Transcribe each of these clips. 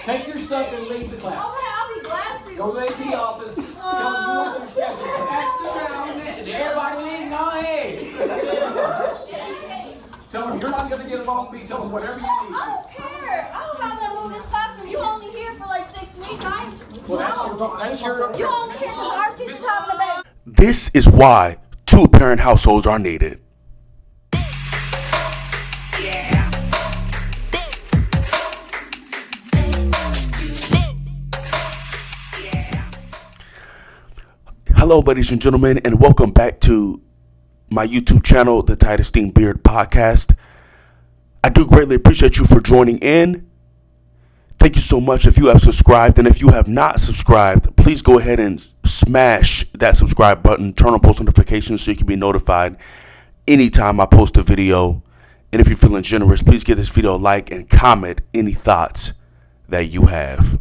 Take your stuff and leave the class. Okay, I'll be glad to. Go to the AP office. Tell them you want your schedule. Everybody leave, go ahead. Tell them you're not going to get along with me. Tell them whatever you I need. don't care. I don't have to move this classroom. You only here for like 6 weeks. Well, that's your You only here because our teacher's having a baby. This is why two-parent households are needed. Hello, ladies and gentlemen, and welcome back to my YouTube channel, the Titus Dean Beard Podcast. I do greatly appreciate you for joining in. Thank you so much if you have subscribed, and if you have not subscribed, please go ahead and smash that subscribe button, turn on post notifications so you can be notified anytime I post a video. And if you're feeling generous, please give this video a like and comment any thoughts that you have.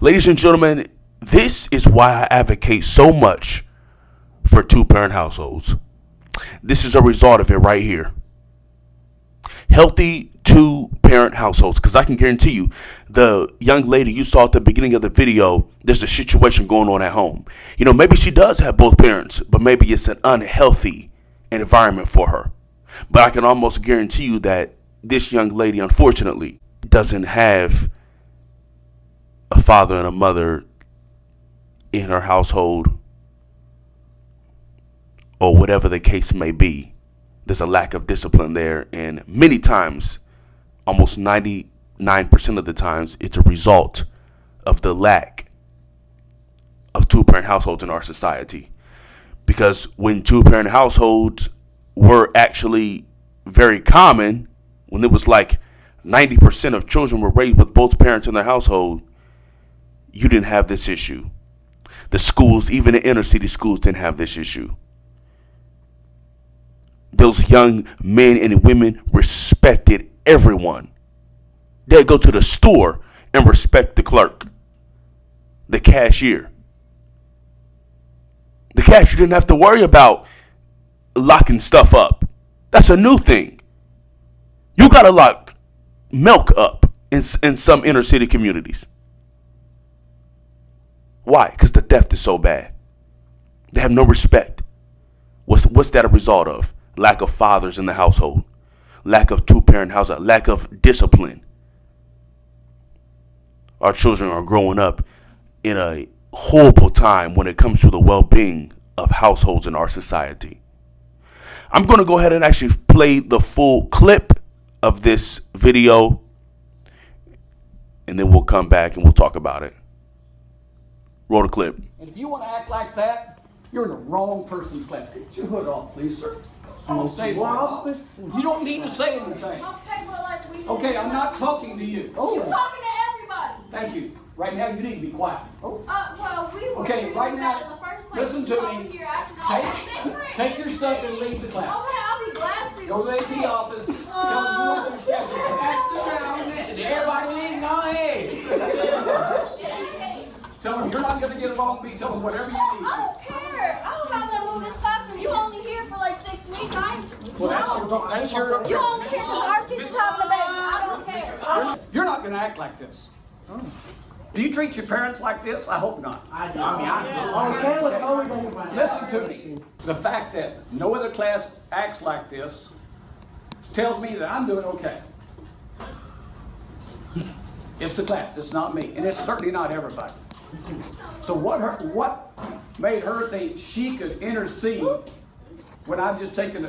Ladies and gentlemen, this is why I advocate so much for two-parent households. This is a result of it right here. Healthy two-parent households, because I can guarantee you, the young lady you saw at the beginning of the video, there's a situation going on at home. You know, maybe she does have both parents, but maybe it's an unhealthy environment for her. But I can almost guarantee you that this young lady, unfortunately, doesn't have a father and a mother in her household, or whatever the case may be. There's a lack of discipline there, and many times, almost 99% of the times, it's a result of the lack of two-parent households in our society. Because when two-parent households were actually very common, when it was like 90% of children were raised with both parents in their household, you didn't have this issue. The schools, even the inner city schools, didn't have this issue. Those young men and women respected everyone. They'd go to the store and respect the clerk, the cashier. The cashier didn't have to worry about locking stuff up. That's a new thing. You got to lock milk up in some inner city communities. Why? Because the theft is so bad. They have no respect. What's that a result of? Lack of fathers in the household. Lack of two-parent household. Lack of discipline. Our children are growing up in a horrible time when it comes to the well-being of households in our society. I'm going to go ahead and actually play the full clip of this video, and then we'll come back and we'll talk about it. Roll the clip. And if you want to act like that, you're in the wrong person's class. Get your hood off, please, sir. You don't need to say anything. Okay, but like we. Okay, I'm not talking to you. You're talking to everybody. Thank you. Right now, you need to be quiet. Well, we were Okay, treated right bad now, in the first place. listen You to over me. here acting all Take your stuff and leave the class. Okay, I'll be glad to. Go to the AP office. Tell them you want your schedule. Everybody leave, go ahead. Tell them you're not going to get along with me. Tell them whatever you I need. don't care. I don't have to move this classroom. You only here for like 6 weeks. Well, that's your You only here because our teacher's having a baby. I don't care. You're not going to act like this. Do you treat your parents like this? I hope not. Listen to me. The fact that no other class acts like this tells me that I'm doing okay. It's the class. It's not me. And it's certainly not everybody. So what made her think she could intercede when I've just taken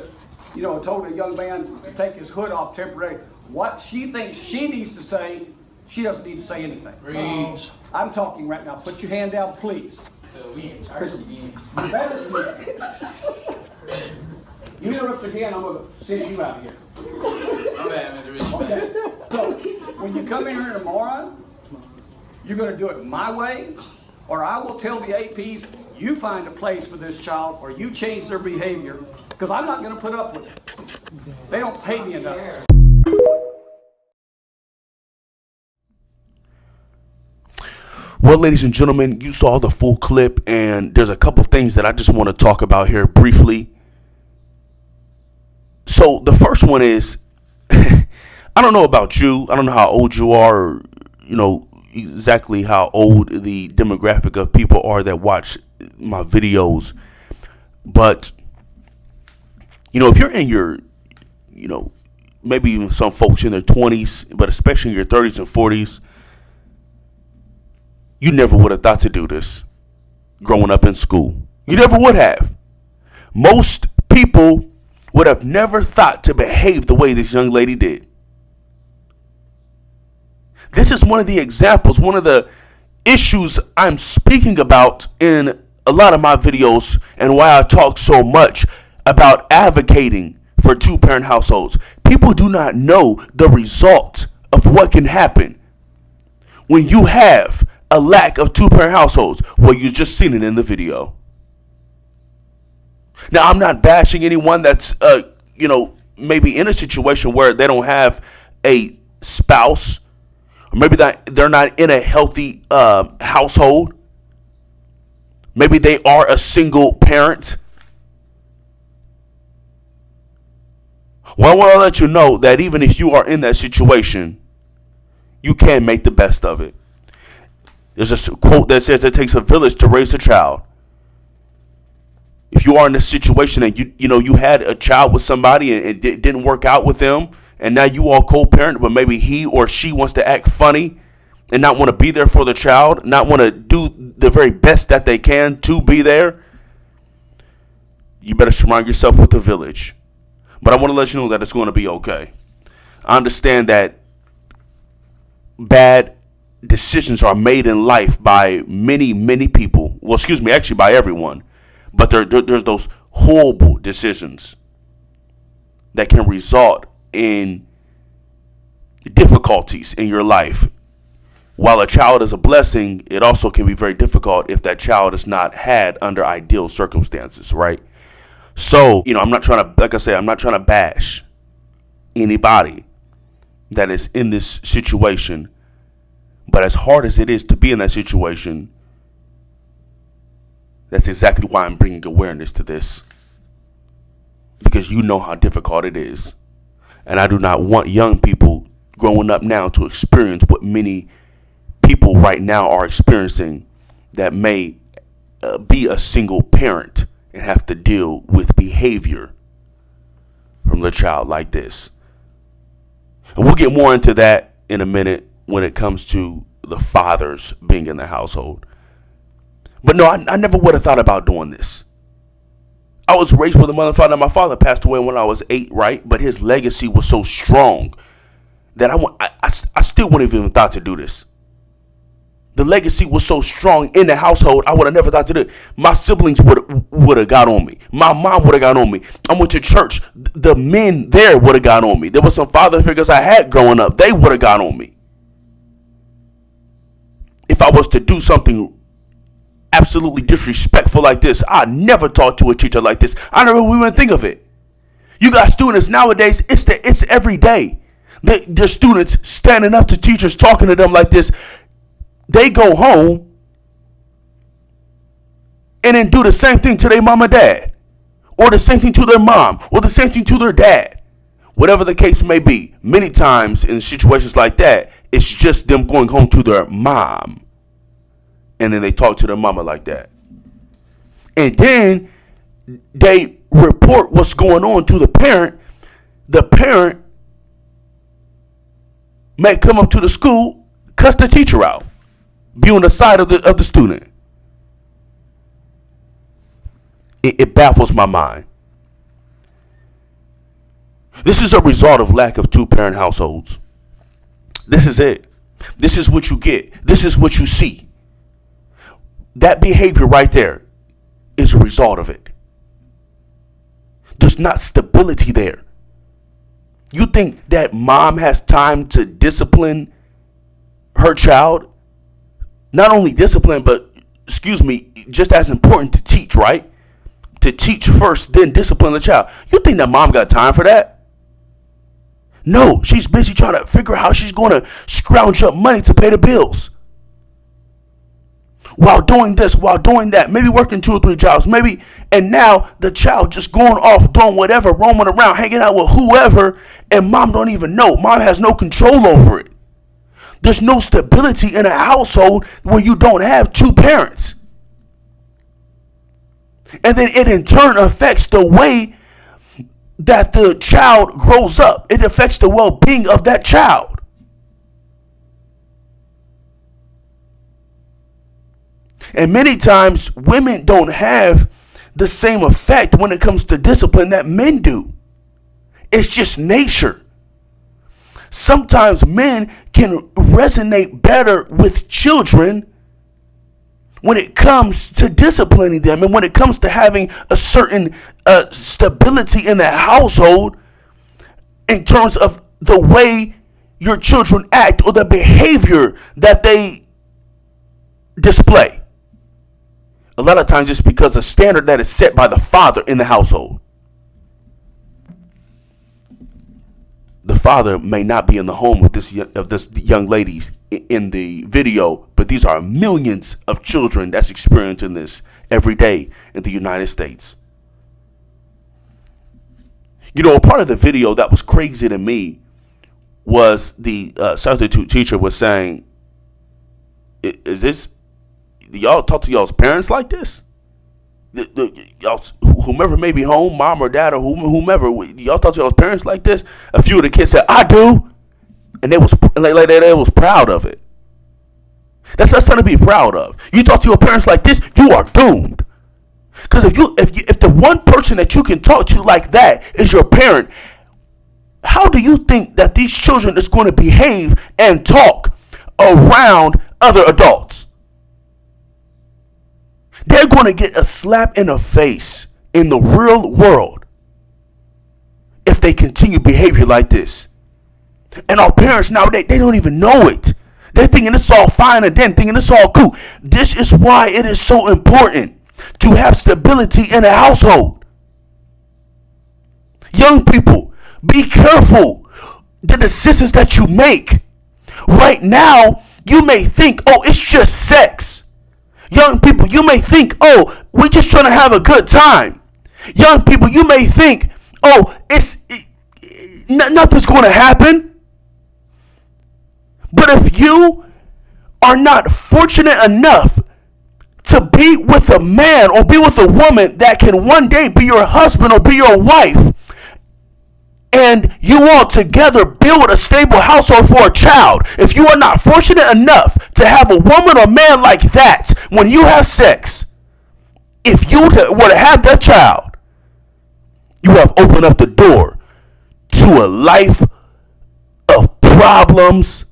told a young man to take his hood off temporarily? What she thinks she needs to say, she doesn't need to say anything. I'm talking right now. Put your hand down, please. You interrupt again, I'm going to send you out of here. Okay. So, when you come in here tomorrow, you're going to do it my way, or I will tell the APs, you find a place for this child, or you change their behavior, because I'm not going to put up with it. They don't pay me enough. Well, ladies and gentlemen, you saw the full clip, and there's a couple things that I just want to talk about here briefly. So the first one is, I don't know about you. I don't know how old you are, or, exactly how old the demographic of people are that watch my videos, but if you're in your, maybe even some folks in their 20s, but especially in your 30s and 40s, you never would have thought to do this growing up in school. You never would have. Most people would have never thought to behave the way this young lady did. This is one of the examples, one of the issues I'm speaking about in a lot of my videos, and why I talk so much about advocating for two-parent households. People do not know the result of what can happen when you have a lack of two-parent households. Well, you just seen it in the video. Now, I'm not bashing anyone that's, maybe in a situation where they don't have a spouse, or maybe that they're not in a healthy household. Maybe they are a single parent. Well, I want to let you know that even if you are in that situation, you can make the best of it. There's a quote that says it takes a village to raise a child. If you are in this situation and you had a child with somebody and it didn't work out with them, and now you all co-parent, but maybe he or she wants to act funny and not want to be there for the child, not want to do the very best that they can to be there, you better surround yourself with a village. But I want to let you know that it's going to be okay. I understand that bad decisions are made in life by many, many people. Well, excuse me, actually by everyone. But there's those horrible decisions that can result in difficulties in your life. While a child is a blessing, it also can be very difficult if that child is not had under ideal circumstances, right? So, I'm not trying to bash anybody that is in this situation. But as hard as it is to be in that situation, that's exactly why I'm bringing awareness to this. Because you know how difficult it is. And I do not want young people growing up now to experience what many people right now are experiencing that may be a single parent and have to deal with behavior from the child like this. And we'll get more into that in a minute when it comes to the fathers being in the household. But no, I never would have thought about doing this. I was raised with a mother and father. My father passed away when I was 8, right? But his legacy was so strong that I still wouldn't have even thought to do this. The legacy was so strong in the household, I would have never thought to do it. My siblings would have got on me. My mom would have got on me. I went to church. The men there would have got on me. There were some father figures I had growing up. They would have got on me. If I was to do something absolutely disrespectful like this, I never talked to a teacher like this. I never even think of it. You got students nowadays, it's every day. The students standing up to teachers, talking to them like this. They go home and then do the same thing to their mom and dad, or the same thing to their mom, or the same thing to their dad. Whatever the case may be, many times in situations like that, it's just them going home to their mom, and then they talk to their mama like that. And then they report what's going on to the parent. The parent may come up to the school, cuss the teacher out, be on the side of the student. It baffles my mind. This is a result of lack of two-parent households. This is it. This is what you get. This is what you see. That behavior right there is a result of it. There's not stability there. You think that mom has time to discipline her child? Not only discipline, but, just as important to teach, right? To teach first, then discipline the child. You think that mom got time for that? No, she's busy trying to figure out how she's going to scrounge up money to pay the bills. While doing this, while doing that, maybe working 2 or 3 jobs, maybe, and now the child just going off, doing whatever, roaming around, hanging out with whoever, and mom don't even know. Mom has no control over it. There's no stability in a household where you don't have two parents. And then it in turn affects the way that the child grows up. It affects the well-being of that child. And many times women don't have the same effect when it comes to discipline that men do. It's just nature. Sometimes men can resonate better with children when it comes to disciplining them and when it comes to having a certain stability in the household in terms of the way your children act or the behavior that they display. A lot of times it's because a standard that is set by the father in the household. The father may not be in the home of this young lady in the video, but these are millions of children that's experiencing this every day in the United States. You know, a part of the video that was crazy to me was the substitute teacher was saying, "Is this? Do y'all talk to y'all's parents like this? Y'all, whomever may be home, mom or dad or whomever, y'all talk to y'all's parents like this?" A few of the kids said, "I do," and they was proud of it. That's not something to be proud of. You talk to your parents like this, you are doomed. Because if the one person that you can talk to like that is your parent, how do you think that these children is going to behave and talk around other adults? They're going to get a slap in the face in the real world if they continue behavior like this. And our parents nowadays, they don't even know it. They're thinking it's all fine and then thinking it's all cool. This is why it is so important to have stability in a household. Young people, be careful the decisions that you make. Right now, you may think, oh, it's just sex. Young people, you may think, oh, we're just trying to have a good time. Young people, you may think, oh, nothing's going to happen. But if you are not fortunate enough to be with a man or be with a woman that can one day be your husband or be your wife, and you all together build a stable household for a child, if you are not fortunate enough to have a woman or man like that when you have sex, if you were to have that child, you have opened up the door to a life of problems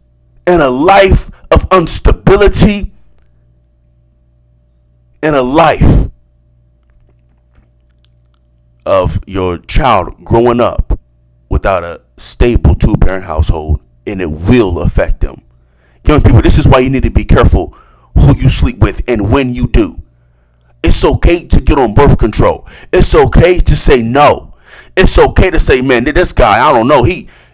and a life of instability and a life of your child growing up without a stable two-parent household, and it will affect them. Young people, this is why you need to be careful who you sleep with and when you do. It's okay to get on birth control. It's okay to say no. It's okay to say, man, this guy, I don't know.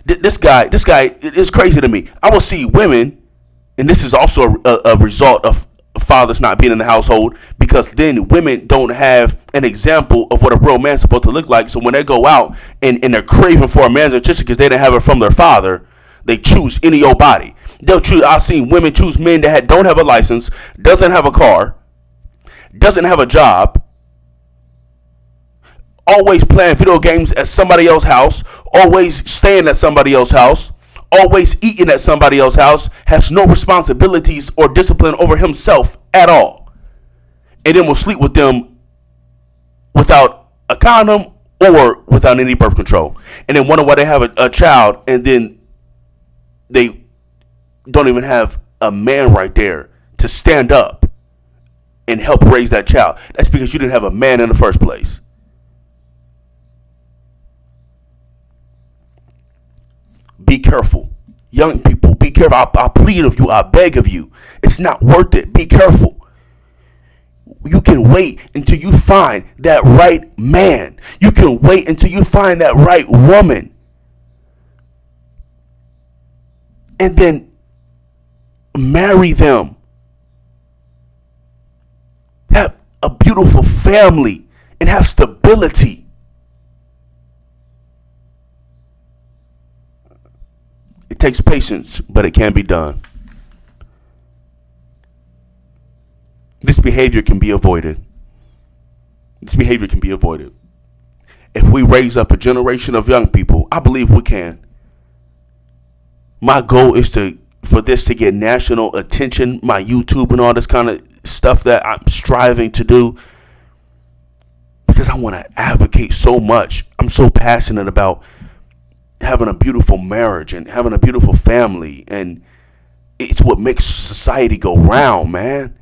This guy is crazy to me. I will see women, and this is also a result of fathers not being in the household, because then women don't have an example of what a real man's supposed to look like. So when they go out and they're craving for a man's attention because they didn't have it from their father, they choose any old body. I've seen women choose men that don't have a license, doesn't have a car, doesn't have a job, always playing video games at somebody else's house, always staying at somebody else's house, always eating at somebody else's house, has no responsibilities or discipline over himself at all, and then will sleep with them without a condom or without any birth control, and then wonder why they have a child, and then they don't even have a man right there to stand up and help raise that child. That's because you didn't have a man in the first place. Be careful. Young people, be careful. I plead of you. I beg of you. It's not worth it. Be careful. You can wait until you find that right man. You can wait until you find that right woman. And then marry them. Have a beautiful family and have stability. It takes patience, but it can be done. this behavior can be avoided. This behavior can be avoided. If we raise up a generation of young people, I believe we can. My goal is for this to get national attention, my YouTube and all this kind of stuff that I'm striving to do, because I want to advocate so much. I'm so passionate about having a beautiful marriage and having a beautiful family, and it's what makes society go round, man.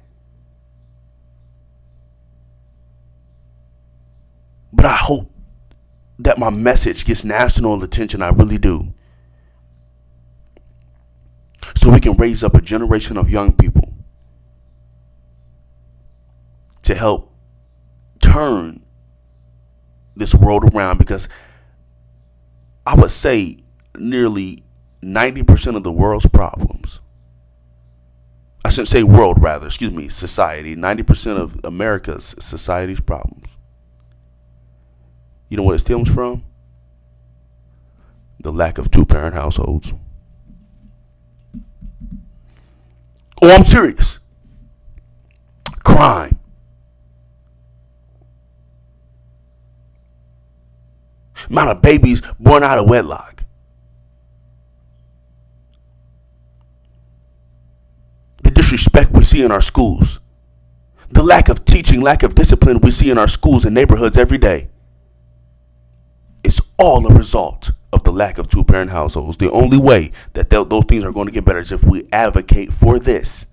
But I hope that my message gets national attention. I really do. So we can raise up a generation of young people to help turn this world around, because I would say nearly 90% of the world's problems, I shouldn't say world, rather, excuse me, society, 90% of America's society's problems, you know what it stems from? The lack of two-parent households. Oh, I'm serious. Crime. Amount of babies born out of wedlock. The disrespect we see in our schools. The lack of teaching, lack of discipline we see in our schools and neighborhoods every day. It's all a result of the lack of two-parent households. The only way that those things are going to get better is if we advocate for this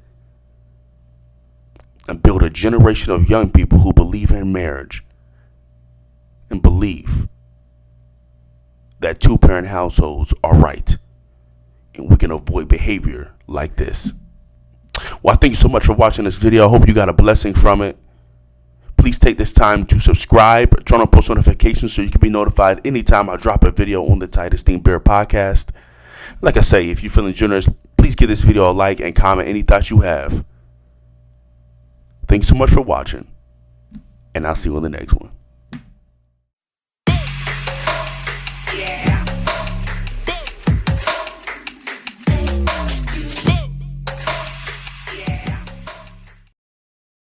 and build a generation of young people who believe in marriage and believe that two-parent households are right, and we can avoid behavior like this. Well, I thank you so much for watching this video. I hope you got a blessing from it. Please take this time to subscribe, turn on post notifications so you can be notified anytime I drop a video on the Titus Dean Beard podcast. Like I say, if you're feeling generous, please give this video a like and comment any thoughts you have. Thank you so much for watching, and I'll see you on the next one.